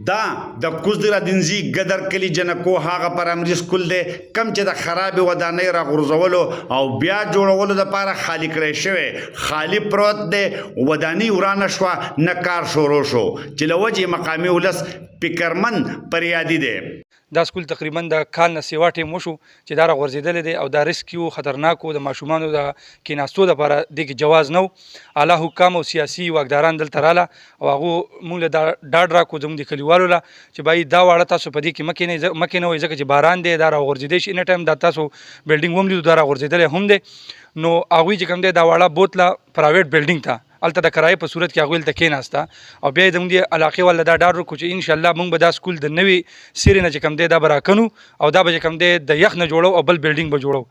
دا د کوزدره دنزي ګدر کلی جنکو هغه پرایمري سکول دی کم چې د خرابې ودانۍ راغورځولو او بیا جوړولو دپاره خالي کړی شوی خالي پروت دی ودانۍ ورانه شوه نه کار شروع شو چې له وجې مقامي ولس فکرمن پریادي دی دا سکول تقریبا د کال نه سیوا ټیم وشو چې دا راغورځېدلی دی او دا ریسکي و خطرناک و د ماشومانو د کېناستو دپاره دې کې جواز نه و اعلی حکام او سیاسي واکداران دلته راله او هغو موږ له دا ډاډ راکړو زموږ د کلیوالو له چې بای دا واړه تاسو په دې کې مه کېنوئ ځکه چې باران دی دا راغورځېدی شي اني ټایم دا تاسو بلډینګ هم لیدو دا راغورځېدلی هم دی نو هغوی چې کوم دی دا واړه بوتله پرایویټ بلډینګ ته هلته د کرایې په صورت کې هغوی هلته کېناسته او بیا یې زموږ د علاقې والا دا ډاډ وکړو چې انشاءالله موږ به دا سکول د نوي سیرې نه چې کوم دی دا به راکنو او دا به چې کوم دی د یخ نه جوړو او بل بلډینګ به جوړو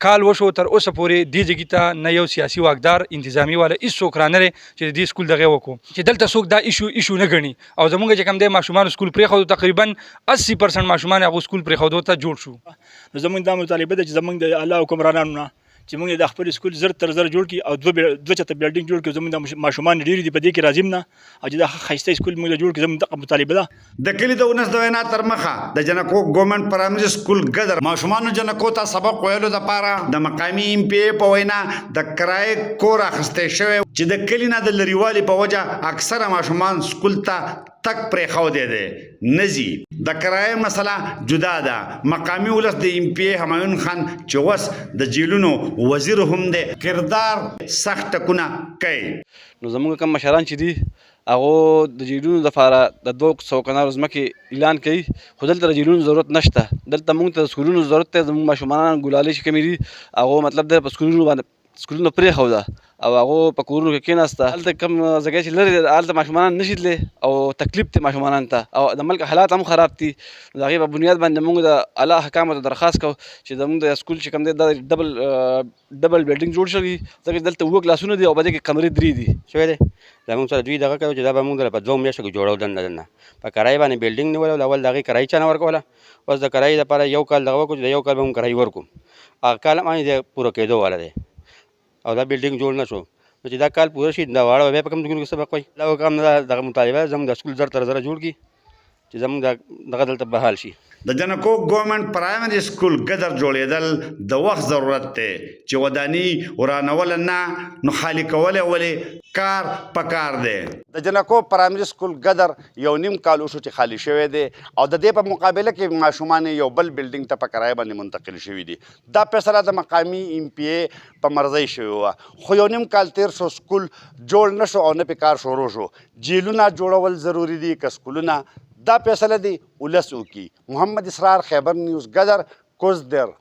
کال وشو تر اوسه پورې دې ځای ته نه یو سیاسي واکدار انتظامي والا هېڅوک رانغی چې د دې سکول دغې وکړو چې دلته څوک دا ایشو نه ګڼي او زموږ چې کوم دی ماشومانو سکول پرېښودو تقریبا 80% ماشومان هغو سکول پرېښودو ته جوړ شو نو زموږ دا مطالبه ده چې زموږ د الله حکمرانانو نه چې موږ د خپل سکول زر تر زر جوړ کړي او دوه چته بلډینګ جوړ کړي زموږ د ماشومان ډېر دي په دې کې راضي نه او چې دا ښایسته سکول موږ جوړ کړي زموږ دغه مطالبه ده د کلي د 19 د وینا تر مخه د جنکو ګورنمنت پرایمري سکول ګدر ماشومانو جنکو ته سبق ویلو دپاره د مقامي ایم پی ای په وینا د کرایې کور اخیستی شوی چې د کلي نه د لرېوالي په وجه اکثره ماشومان سکول ته تک پرېښودی دی نه ځي د کرایې مسله جدا ده مقامي ولس د ایم پی ای همایون خان چې اوس د جیلونو وزیر هم دی کردار سخت ټکونه کوي نو زموږ کوم مشران چې دي هغو د جیلونو دپاره د 200 کنارو ځمکې اعلان کوي خو دلته د جیلونو ضرورت نشته دلته موږ ته د سکولونو ضرورت دی زموږ ماشومان ګلالۍ چې کومې دي هغو مطلب دی په سکولونو پرېښوده او هغو په کورونو کې کېناسته هلته کوم ځای چې لرې دی هلته ماشومان نشي تللی او تکلیف دی ماشومانو ته او د ملک حالات هم خراب دي د هغې په بنیاد باندې موږ د اعلی حکامو ته درخواست کوو چې زموږ د سکول چې کوم دی دا ډبل بلډینګ جوړ شوي ځکه چې دلته 7 کلاسونه دي او په دې کې کمرې 3 دي شوی دی زموږ سره دوی دغه کوي چې دا به موږ په 2 میاشتو کې جوړو دننه په کرایې باندې بلډینګ نیول اول د هغې کرایې چا نه ورکوله اوس د کرایې دپاره یو کال دغه وکړو چې د یو کال به موږ کرایې ورکړو هغه کال هم د پوره کېدو والا دی او دا بلډینګ جوړ نه شو نو چې دا کال پوره شي دا واړه به بیا په کوم ځایونو کې سبق وایي الله حکام نه دغه مطالبه زموږ د سکول زر تر زره جوړ کړي چې زموږ دغه دلته بحال شي د جنکو ګورنمنت پرایمري سکول ګدر جوړېدل د وخت ضرورت دی چې وداني ورانول نه نو خالي کولی ولې کار پکار دی د جنکو پرایمري سکول ګدر یو نیم کال وشو چې خالي شوی دی او د دې په مقابله کې ماشومان یو بل بلډینګ ته په کرایه باندې منتقل شوي دي دا فیصله د مقامي ایم پی ای په مرضۍ شوې وه خو یو نیم کال تیر شو سکول جوړ نه شو او نه پې کار شروع شو جیلونه جوړول ضروري دي که سکولونه دا فیصله دی ولس وکړي محمد اسرار خیبر نیوز ګدر کوزدر